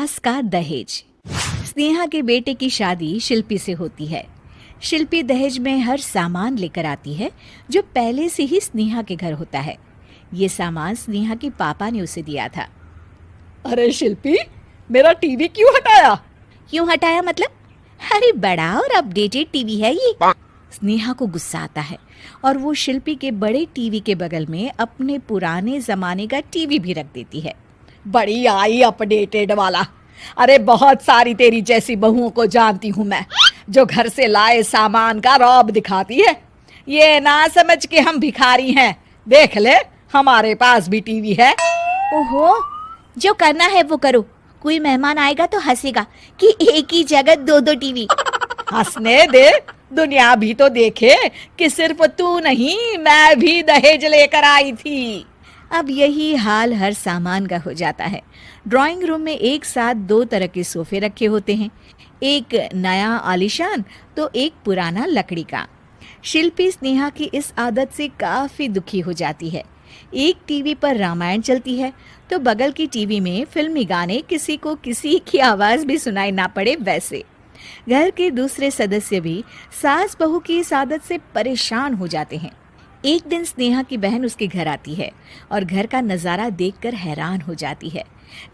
सास का दहेज। स्नेहा के बेटे की शादी शिल्पी से होती है। शिल्पी दहेज में हर सामान लेकर आती है जो पहले से ही स्नेहा के घर होता है। ये सामान स्नेहा के पापा ने उसे दिया था। अरे शिल्पी, मेरा टीवी क्यों हटाया? क्यों हटाया मतलब? अरे बड़ा और अपडेटेड टीवी है ये। स्नेहा को गुस्सा आता है और वो शिल्पी के बड़े टीवी के बगल में अपने पुराने जमाने का टीवी भी रख देती है। बड़ी आई अपडेटेड वाला। अरे बहुत सारी तेरी जैसी बहुओं को जानती हूँ मैं, जो घर से लाए सामान का रौब दिखाती है। ये ना समझ के हम भिखारी हैं। देख ले, हमारे पास भी टीवी है। ओहो, जो करना है वो करो। कोई मेहमान आएगा तो हंसेगा कि एक ही जगह दो दो टीवी। हंसने दे, दुनिया भी तो देखे कि सिर्फ तू नहीं, मैं भी दहेज लेकर आई थी। अब यही हाल हर सामान का हो जाता है। ड्राइंग रूम में एक साथ दो तरह के सोफे रखे होते हैं, एक नया आलीशान तो एक पुराना लकड़ी का। शिल्पी स्नेहा की इस आदत से काफी दुखी हो जाती है। एक टीवी पर रामायण चलती है तो बगल की टीवी में फिल्मी गाने, किसी को किसी की आवाज भी सुनाई ना पड़े वैसे। घर के दूसरे सदस्य भी सास बहू की इस आदत से परेशान हो जाते हैं। एक दिन स्नेहा की बहन उसके घर आती है और घर का नज़ारा देखकर हैरान हो जाती है।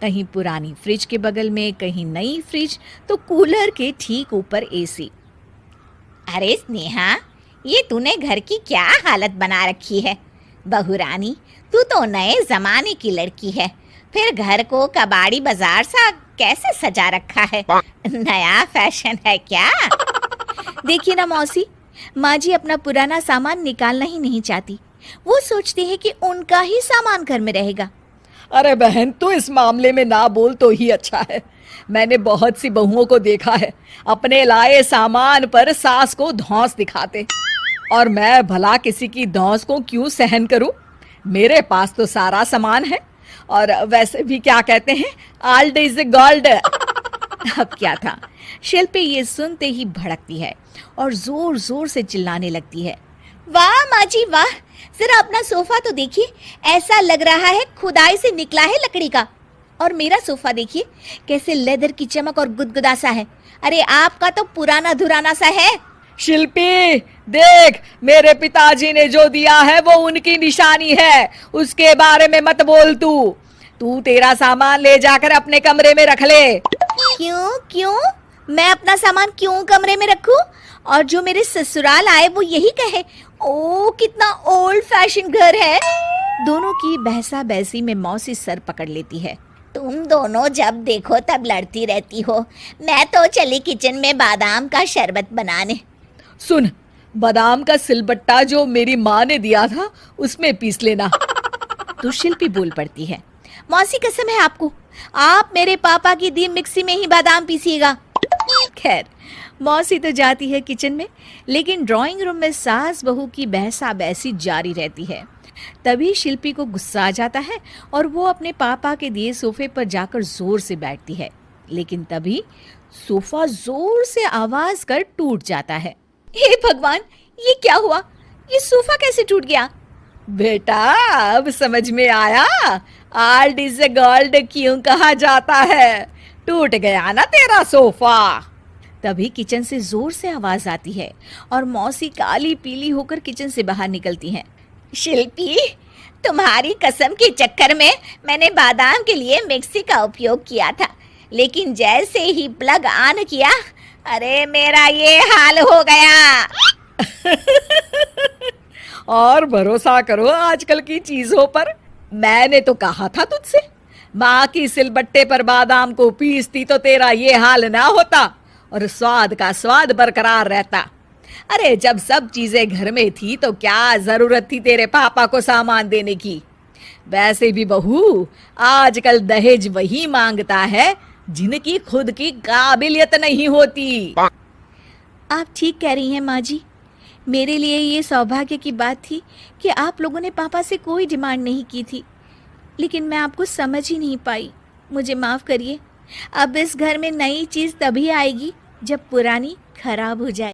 कहीं पुरानी फ्रिज के बगल में, कहीं नई फ्रिज, तो कूलर के ठीक ऊपर एसी। अरे स्नेहा, ये तूने घर की क्या हालत बना रखी है? बहू रानी, तू तो नए जमाने की लड़की है, फिर घर को कबाड़ी बाजार सा कैसे सजा रखा है? नया फैशन है क्या? देखिए ना मौसी, माँ जी अपना पुराना सामान निकालना ही नहीं चाहती। वो सोचती है कि उनका ही सामान घर में रहेगा। अरे बहन, तू इस मामले में ना बोल तो ही अच्छा है। मैंने बहुत सी बहुओं को देखा है अपने लाए सामान पर सास को धौंस दिखाते, और मैं भला किसी की धौंस को क्यों सहन करूं? मेरे पास तो सारा सामान है, और वैसे भी क्या कहते हैं, ओल्ड इज गोल्ड। अब क्या था, शिल्पी ये सुनते ही भड़कती है और जोर जोर से चिल्लाने लगती है। वाह माँ जी वाह, जरा अपना सोफा तो देखिए, ऐसा लग रहा है खुदाई से निकला है लकड़ी का। और मेरा सोफा देखिए कैसे लेदर की चमक और गुदगुदा सा है। अरे आपका तो पुराना धुराना सा है। शिल्पी देख, मेरे पिताजी ने जो दिया है वो उनकी निशानी है, उसके बारे में मत बोल। तू तेरा सामान ले जाकर अपने कमरे में रख ले। क्यों? मैं अपना सामान क्यों कमरे में रखूं? और जो मेरे ससुराल आए वो यही कहे, ओ कितना ओल्ड फैशन घर है। दोनों की बहसा बहसी में मौसी सर पकड़ लेती है। तुम दोनों जब देखो तब लड़ती रहती हो। मैं तो चली किचन में बादाम का शरबत बनाने। सुन, बादाम का सिलबट्टा जो मेरी माँ ने दिया था उसमें पीस लेना। तो शिल्पी बोल पड़ती है, मौसी कसम है आपको, आप मेरे पापा की दी मिक्सी में ही बादाम पीसिएगा। खैर, मौसी तो जाती है किचन में, लेकिन ड्राइंग रूम में सास बहू की बहसा बहसी जारी रहती है। तभी शिल्पी को गुस्सा आ जाता है और वो अपने पापा के दिए सोफे पर जाकर जोर से बैठती है, लेकिन तभी सोफा जोर से आवाज कर टूट जाता है। हे भगवान, ये क्या हुआ? ये सोफा कैसे टूट गया? बेटा, अब समझ में आया ओल्ड इज गोल्ड क्यों कहा जाता है। टूट गया ना तेरा सोफा। तभी किचन से जोर से आवाज आती है और मौसी काली पीली होकर किचन से बाहर निकलती हैं। शिल्पी, तुम्हारी कसम के चक्कर में मैंने बादाम के लिए मिक्सी का उपयोग किया था, लेकिन जैसे ही प्लग ऑन किया, अरे मेरा ये हाल हो गया। और भरोसा करो आजकल की चीजों पर। मैंने तो कहा था तुझसे, माँ की सिलबट्टे पर बादाम को पीसती तो तेरा ये हाल ना होता और स्वाद का स्वाद बरकरार रहता। अरे जब सब चीजें घर में थी तो क्या जरूरत थी तेरे पापा को सामान देने की? वैसे भी बहू, आजकल दहेज वही मांगता है जिनकी खुद की काबिलियत नहीं होती। आप ठीक कह रही हैं माँ जी। मेरे लिए ये सौभाग्य की बात थी कि आप लोगों ने पापा से कोई डिमांड नहीं की थी, लेकिन मैं आपको समझ ही नहीं पाई। मुझे माफ़ करिए। अब इस घर में नई चीज़ तभी आएगी जब पुरानी खराब हो जाए।